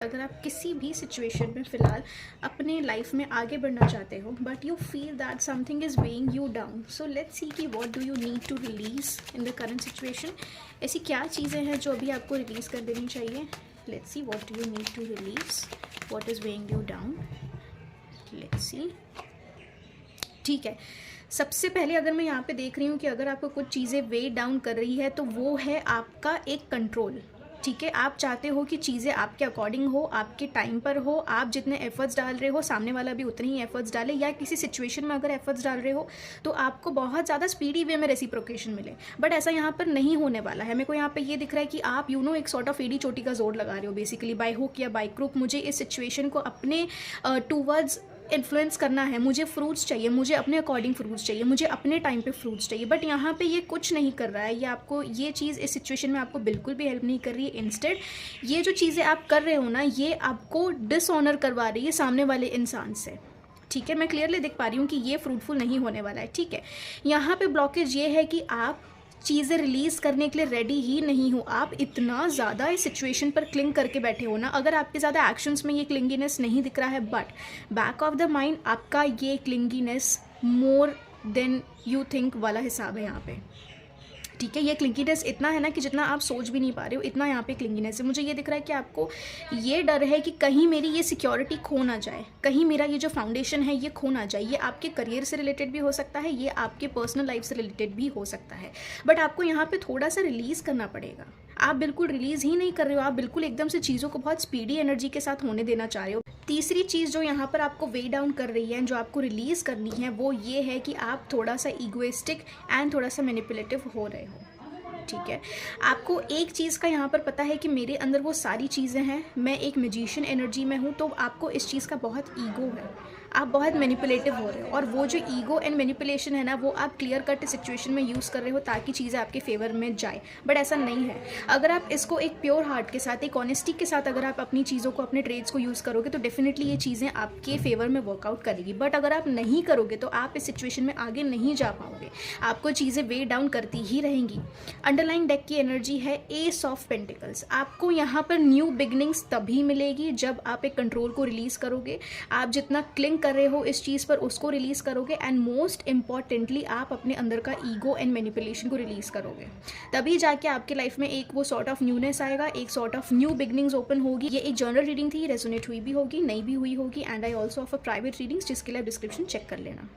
अगर आप किसी भी सिचुएशन में फ़िलहाल अपने लाइफ में आगे बढ़ना चाहते हो but you feel that something is weighing you down, so let's see कि what do you need to release in the current situation. ऐसी क्या चीज़ें हैं जो अभी आपको रिलीज़ कर देनी चाहिए। Let's see what do you need to release, what is weighing you down. Let's see. ठीक है, सबसे पहले अगर मैं यहाँ पे देख रही हूँ कि अगर आपको कुछ चीज़ें वेट डाउन कर रही है तो वो है आपका एक कंट्रोल। ठीक है, आप चाहते हो कि चीज़ें आपके अकॉर्डिंग हो, आपके टाइम पर हो, आप जितने एफर्ट्स डाल रहे हो सामने वाला भी उतने ही एफर्ट्स डाले, या किसी सिचुएशन में अगर एफर्ट्स डाल रहे हो तो आपको बहुत ज़्यादा स्पीडी वे में रेसिप्रोकेशन मिले। बट ऐसा यहाँ पर नहीं होने वाला है। मेरे को यहाँ पे ये दिख रहा है कि आप एक सॉर्ट ऑफ एडी चोटी का जोर लगा रहे हो बेसिकली, बाय हुक या बाय क्रुक। मुझे इस सिचुएशन को अपने टूवर्ड्स इन्फ्लुएंस करना है, मुझे फ्रूट्स चाहिए, मुझे अपने अकॉर्डिंग फ्रूट्स चाहिए, मुझे अपने टाइम पे फ्रूट्स चाहिए। बट यहाँ पे ये कुछ नहीं कर रहा है, ये आपको ये चीज़ इस सिचुएशन में आपको बिल्कुल भी हेल्प नहीं कर रही है। इंस्टेड ये जो चीज़ें आप कर रहे हो ना, ये आपको डिसऑनर करवा रही है सामने वाले इंसान से। ठीक है, मैं क्लियरली देख पा रही हूँ कि ये फ्रूटफुल नहीं होने वाला है। ठीक है, यहाँ पे ब्लॉकेज ये है कि आप चीज़ें रिलीज़ करने के लिए रेडी ही नहीं हो। आप इतना ज़्यादा इस सिचुएशन पर क्लिंग करके बैठे हो ना, अगर आपके ज़्यादा एक्शंस में ये क्लिंगीनेस नहीं दिख रहा है, but back of the mind आपका ये क्लिंगीनेस मोर देन यू थिंक वाला हिसाब है यहाँ पे। ठीक है, ये क्लिंगीनेस इतना है ना कि जितना आप सोच भी नहीं पा रहे हो, इतना यहाँ पे क्लिंगीनेस है। मुझे ये दिख रहा है कि आपको ये डर है कि कहीं मेरी ये सिक्योरिटी खो ना जाए, कहीं मेरा ये जो फाउंडेशन है ये खो ना जाए। ये आपके करियर से रिलेटेड भी हो सकता है, ये आपके पर्सनल लाइफ से रिलेटेड भी हो सकता है। बट आपको यहाँ पे थोड़ा सा रिलीज़ करना पड़ेगा। आप बिल्कुल रिलीज़ ही नहीं कर रहे हो, आप बिल्कुल एकदम से चीज़ों को बहुत स्पीडी एनर्जी के साथ होने देना चाह रहे हो। तीसरी चीज़ जो यहाँ पर आपको वे डाउन कर रही है, जो आपको रिलीज़ करनी है, वो ये है कि आप थोड़ा सा ईगोइस्टिक एंड थोड़ा सा मैनिपुलेटिव हो रहे हो। ठीक है, आपको एक चीज़ का यहाँ पर पता है कि मेरे अंदर वो सारी चीज़ें हैं, मैं एक मैजिशियन एनर्जी में हूँ, तो आपको इस चीज़ का बहुत ईगो है, आप बहुत मैनिपुलेटिव हो रहे हो। और वो जो ईगो एंड मैनिपुलेशन है ना, वो आप क्लियर कट सिचुएशन में यूज़ कर रहे हो ताकि चीज़ें आपके फेवर में जाए। बट ऐसा नहीं है। अगर आप इसको एक प्योर हार्ट के साथ, एक ऑनेस्टी के साथ अगर आप अपनी चीज़ों को, अपने ट्रेड्स को यूज़ करोगे तो डेफिनेटली ये चीज़ें आपके फेवर में वर्कआउट करेगी। बट अगर आप नहीं करोगे तो आप इस सिचुएशन में आगे नहीं जा पाओगे, आपको चीज़ें वे डाउन करती ही रहेंगी। अंडरलाइन डेक की एनर्जी है एस ऑफ पेंटिकल्स। आपको यहाँ पर न्यू बिगनिंग्स तभी मिलेगी जब आप एक कंट्रोल को रिलीज़ करोगे। आप जितना क्लिंग कर रहे हो इस चीज़ पर उसको रिलीज़ करोगे, एंड मोस्ट इंपॉर्टेंटली आप अपने अंदर का ईगो एंड मैनिपुलेशन को रिलीज़ करोगे। तभी जाके आपके लाइफ में एक वो सॉर्ट ऑफ न्यूनेस आएगा, एक sort of new beginnings open होगी। ये एक जनरल रीडिंग थी, रेजोनेट हुई भी होगी, नहीं भी हुई होगी, and I also offer private readings, जिसके लिए आप डिस्क्रिप्शन चेक कर लेना।